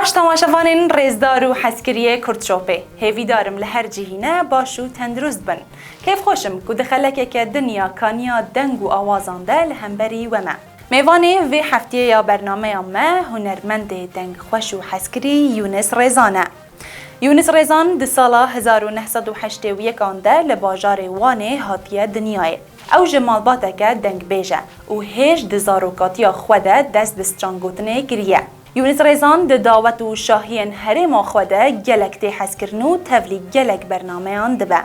باش تماشاوانین رزدار و حسکریه کردشوپه هیوی دارم لهر جهینه باشو تندرست بن کیف خوشم که دخلکه که دنیا کانیا دنگ و آوازان ده لهمبری و ما میوانه و هفتیه یا برنامه ما هنرمند دنگ خوش و حسکری یونس رزانه. یونس رزان ده سال 1981 آنده لباجار وانه هاتیه دنیای. او جمالباته که دنگ بیجه و هیچ دزاروکاتیا خوده دست دسترانگوتنه گریه. یونس رزان ده دعوت و شاهین هرم خوده گلک تی حسکرنو تولی گلک برنامه آن دبه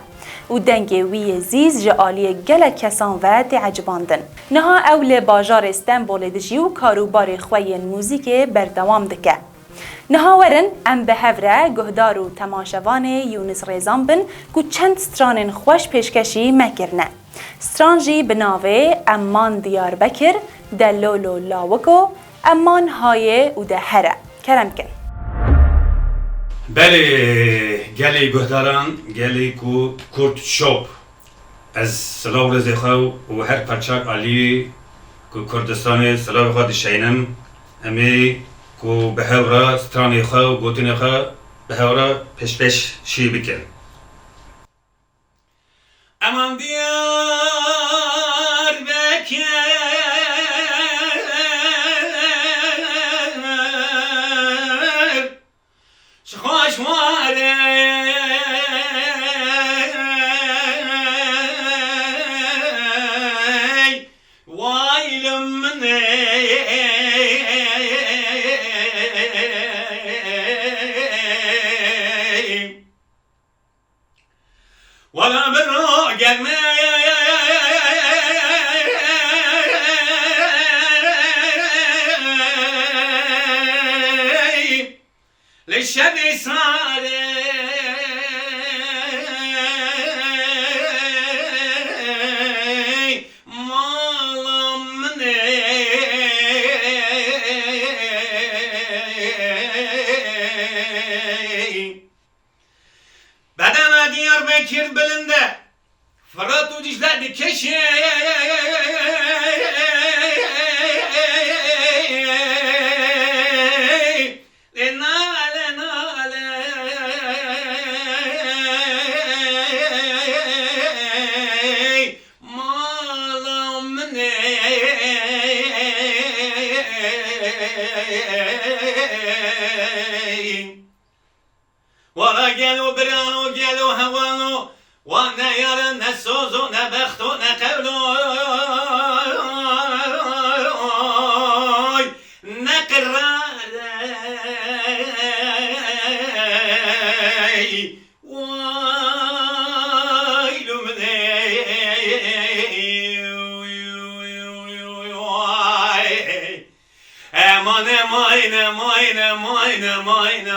و دنگ وی زیز جعالی گلک کسان و تعجباندن. نها اول باجار استانبول دجیو کاروبار خوین موزیک بردوام دکه. نهاورن ام به هفره گهدار و تماشاوان یونس رزان بن که چند ستران خوش پیشکشی مکرنه. سترانجی بناوه امان دیار بکر دلولو لاوکو امان های و ده هره کرم کن. بله گلی گهداران گلی کو کرد شوب از سلاو رزخو و هر پرچاک علی کو کردستان سلاو خود شینم امی کو به هورا سترانی خو گوتین خو به هورا پش شی بکن. امان دیار بکر خوش واره وایلم منه ولا برو قلمي للشبي صاري مالا مني بدنا ديار بكر بلنده فرات و دجله دكشي ولا قالوا برانو قالوا هوانو وانا يرى نسوزو نبختو نقولو نقرار ويلو مني امان ماين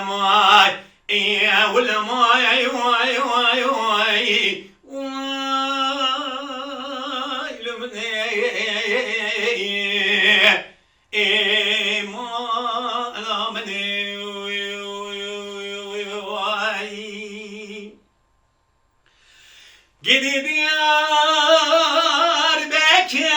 يا ولا ماي واي لمني ما لا مني قدي ديار بكر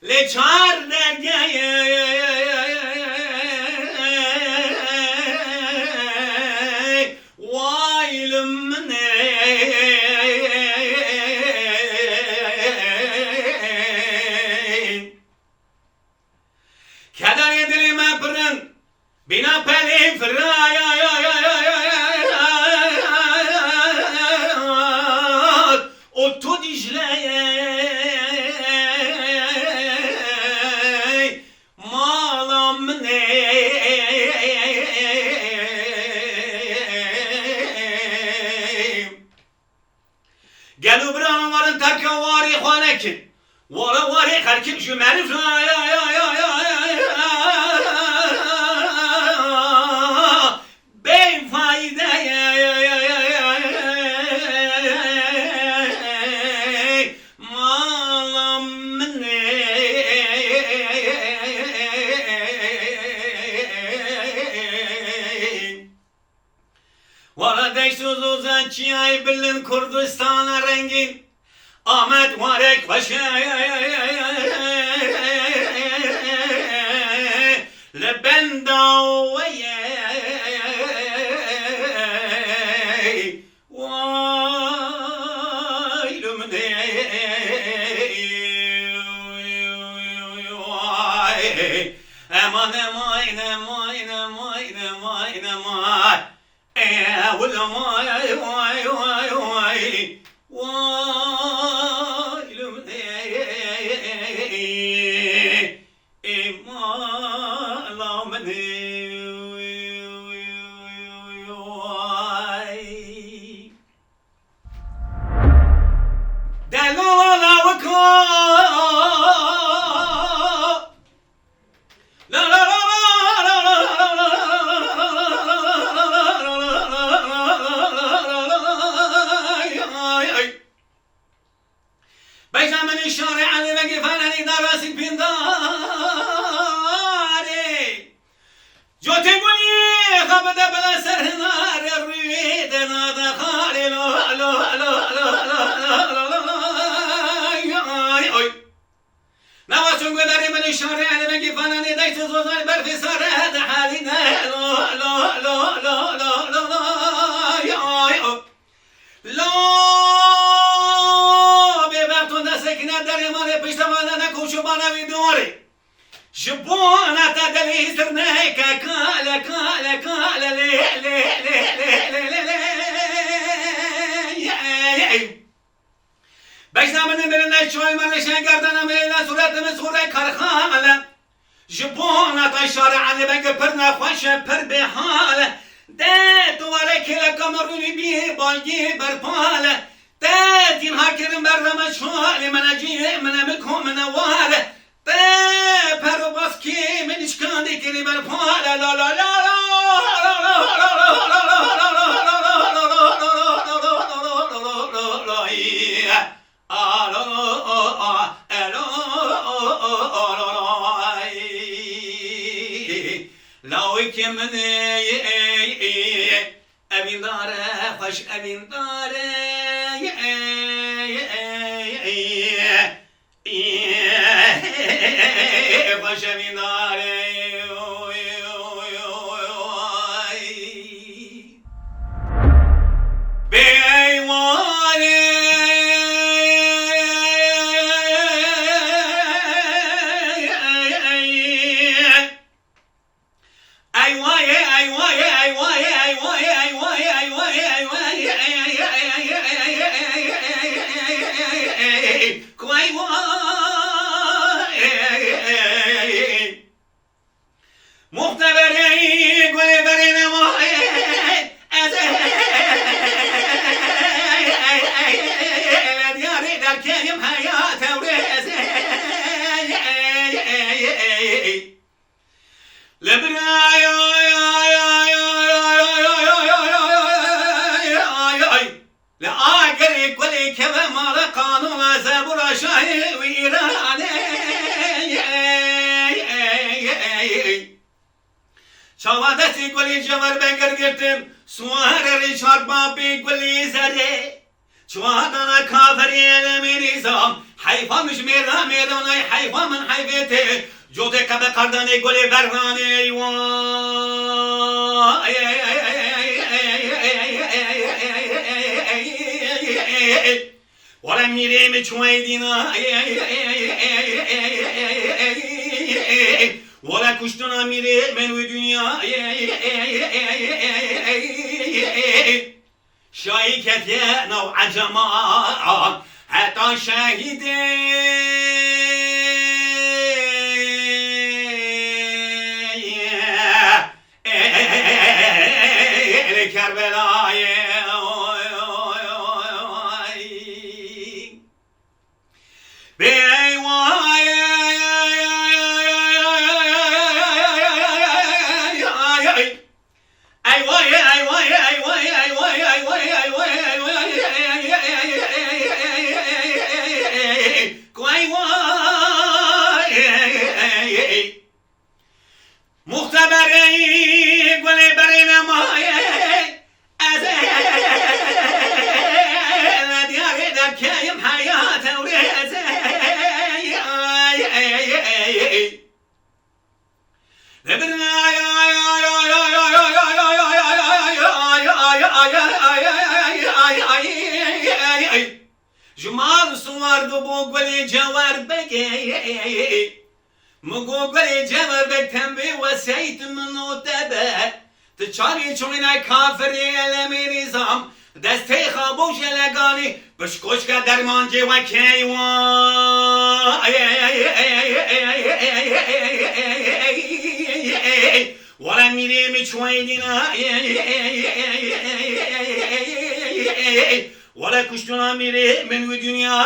لچار نگه وایل منه کدر دلی من برن بینا پلی فرای و تو دیجله قالوا برام ورن تركا واري خوانك ولا واري خلكم شو معرف بين فايدة ما مني ولا ديسوزو زانشي اي بلن كردستان رنگین آمد وارک باشه امان امان امان امان امان امان اول ماي واي واي واي بيجامن الشارع اللي بقي فانني دراسي بنداري جو تقولي خبدا بلا سرنار الريد نادا خالي لو لو لو لو نواشون قدري من الشارع اللي بقي فانني دايت زوزان برفي سرد حالينا لو لو لو لو لو لو داری مالی پشتوانه نکوشو بانا ویدوری جبونا تدلی سرنه که کاله کاله کاله لی لی لی لی لی لی بجنامن برنه چوی مالشن گردنم لیلا صورتم سوره کرخاله جبونا تا شارع علی بنگ پرنا خوش پر به حاله ده دواره کل کمرونی بی بالگی برپاله تاتين هاكرم برما شوالي من اجي من امكم من اوالي تا باسكي من اشكاندي كلي برفاله لا لا لا أبين داره خوش أبين داره خوش أبين داره شوادتي قولي جمر بنگر گرتم سوار ریچار بابی قولي زره شوادنا کافری میریزم حیفا مش میرا میرانای حیفا من حیفته جوده که به قردانی قولي برانه ولا میریم چوی دینا ولا كشتنا ميري من ودنيا شايكت يا نوع جماعة حتى شاهدي كربلاء مختبری گل برین مایه از دیاری در کیم حیات و ریزه جمال سوار دو بو گلی جوار بگی مگو گلی جمر بکتم بی وسیت منو تبه تچاری چونای کافری علمی نظام دسته خاموش لگانی بشکوش که درمان جی و ولا میری میچویدینا ولا کشتنا میری من و دنیا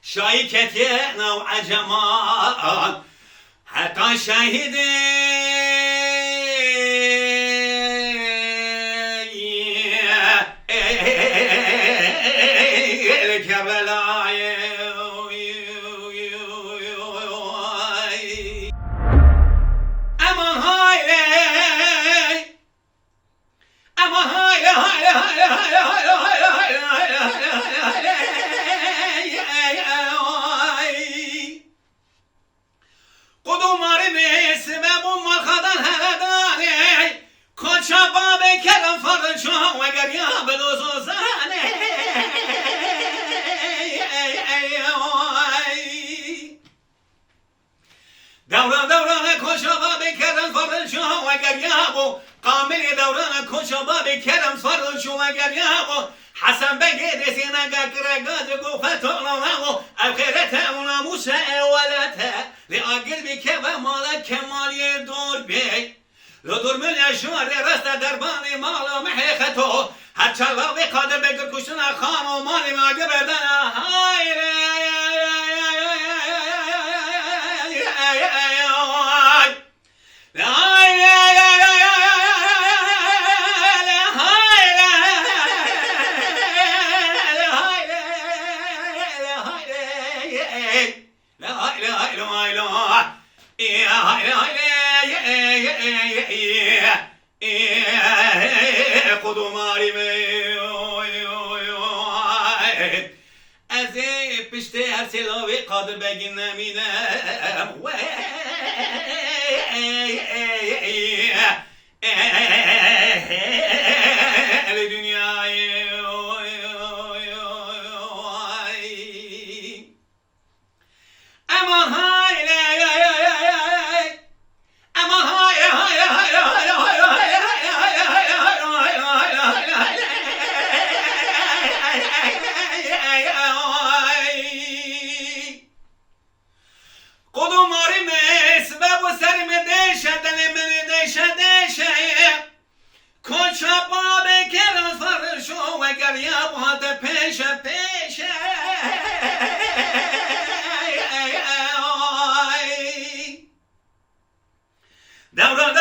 شایی کتیه نو عجمان حتی شاهده دوران کشابا بکردن فرد شو اگر یابو قامل دوران کشابا بکردن فرد شو اگر یابو حسن بگی رسینا گرگاز گفت اونامو اخرت اوناموس اولته لاگل بکه و مالا کمالی دور بی لدور من اشوار رست دربانی مالا محیختو هر چلا بقاده بگر کشتن خانو مالی ماگه بردن های قدوماری از پشت هر سلاوی قادر بگین نمینم دنیای امان های امان های قدوماری مسبب و سر مدشه دل مدشه کچا باب کران فرشو اگر یابوات پیش دوران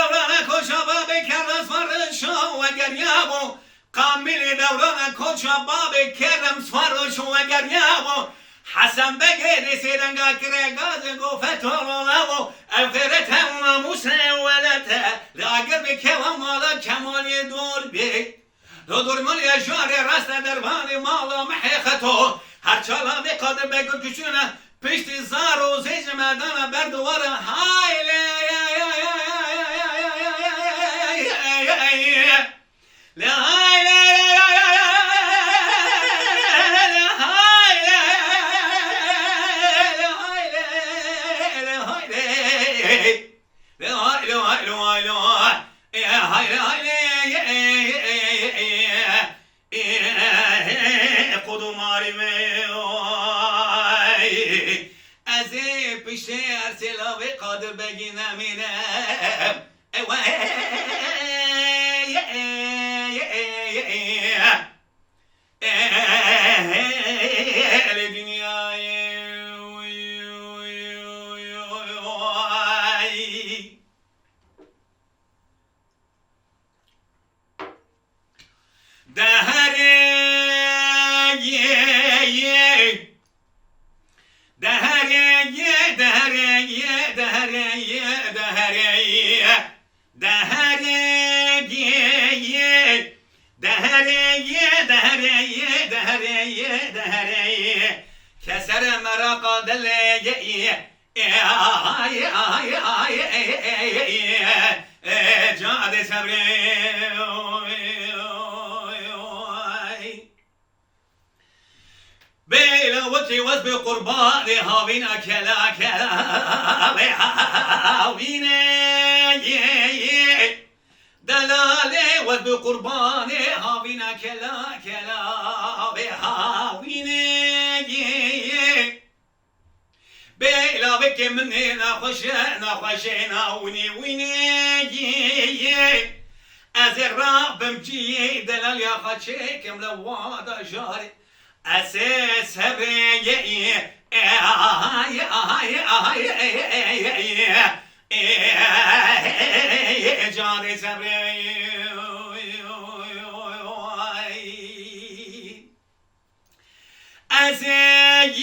کچا باب کران فرشو اگر یابو قامل دوران کچا باب کرم فرشو اگر یابو حسن بگی رسیدن که گاز گفت اونامو اخرت اوناموس ولته لاگر بکه و مالا کمالی دور بی دور مالی اشوار راست دربانی مالا محیختو هر چالا بقادر بگر کشونه پشت زار و زیج مردان بردوار هایلی قدوماری از پشت ارسلاوی قادر بگی نمینم كسر مرق دلي جاد صبري بلاوتي وز بقرباني هاوينا كلا كلا هاوينا دلالي وز بقرباني هاوينا كلا كلا هاوينا بلاوك مني نخوش ناوني ويني از رابم جي دلال يا خشيكم لوادا جاري اساس هبي جاري سبري اساس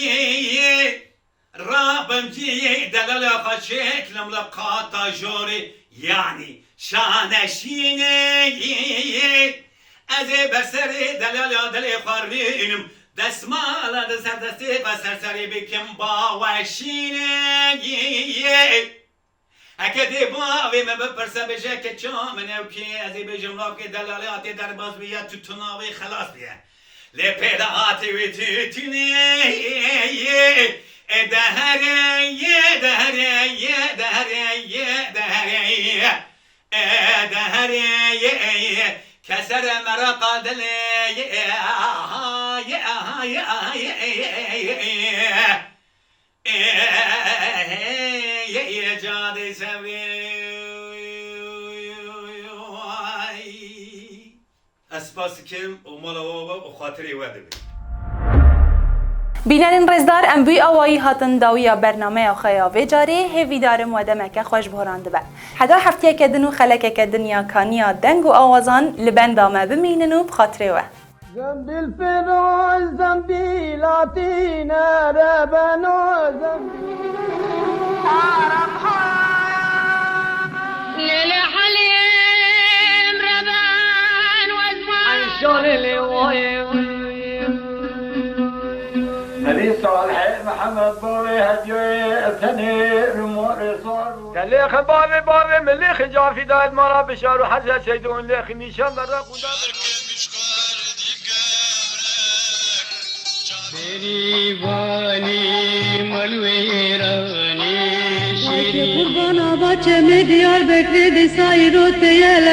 رابم جي دلال خشيك لملقاتا جاري يعني شانشيني از بسری دلال دلی خارینم دستمال دستی و سرسری بکم با وشینه اکدی باوی من بپرسه بجه که چامنه و که ازی بجم را که دلالاتی در باز بیا تو تناوی خلاص بیا لپیداتی و توتینه دهره كسر مرق دلي يا جادي سوي اسباسكم ومالوا وخاطري ودبي بینرین رزدار ام بوی آوایی هاتن داویا برنامه خیاوه جاری هیوی دارم و دمک خوش بهرانده به حدا هفتیه کدن و خلکه که دنیا کانیا دنگ و آوازان لبندامه بمینن و بخاطره و زنبیل فراز زنبیلاتین ربنا زنبیل للحليم ربان وزمان عيشون اللي نبي صالح محمد بابي هديوي ثاني رمور صار كلي خبابي بابي ملي خجافي دايد مرا بشار وحزة سيدون لي خميشان برا قودا بيريواني ملويراني شيري قربانا باچه می دیار بکری دی سایرو تیل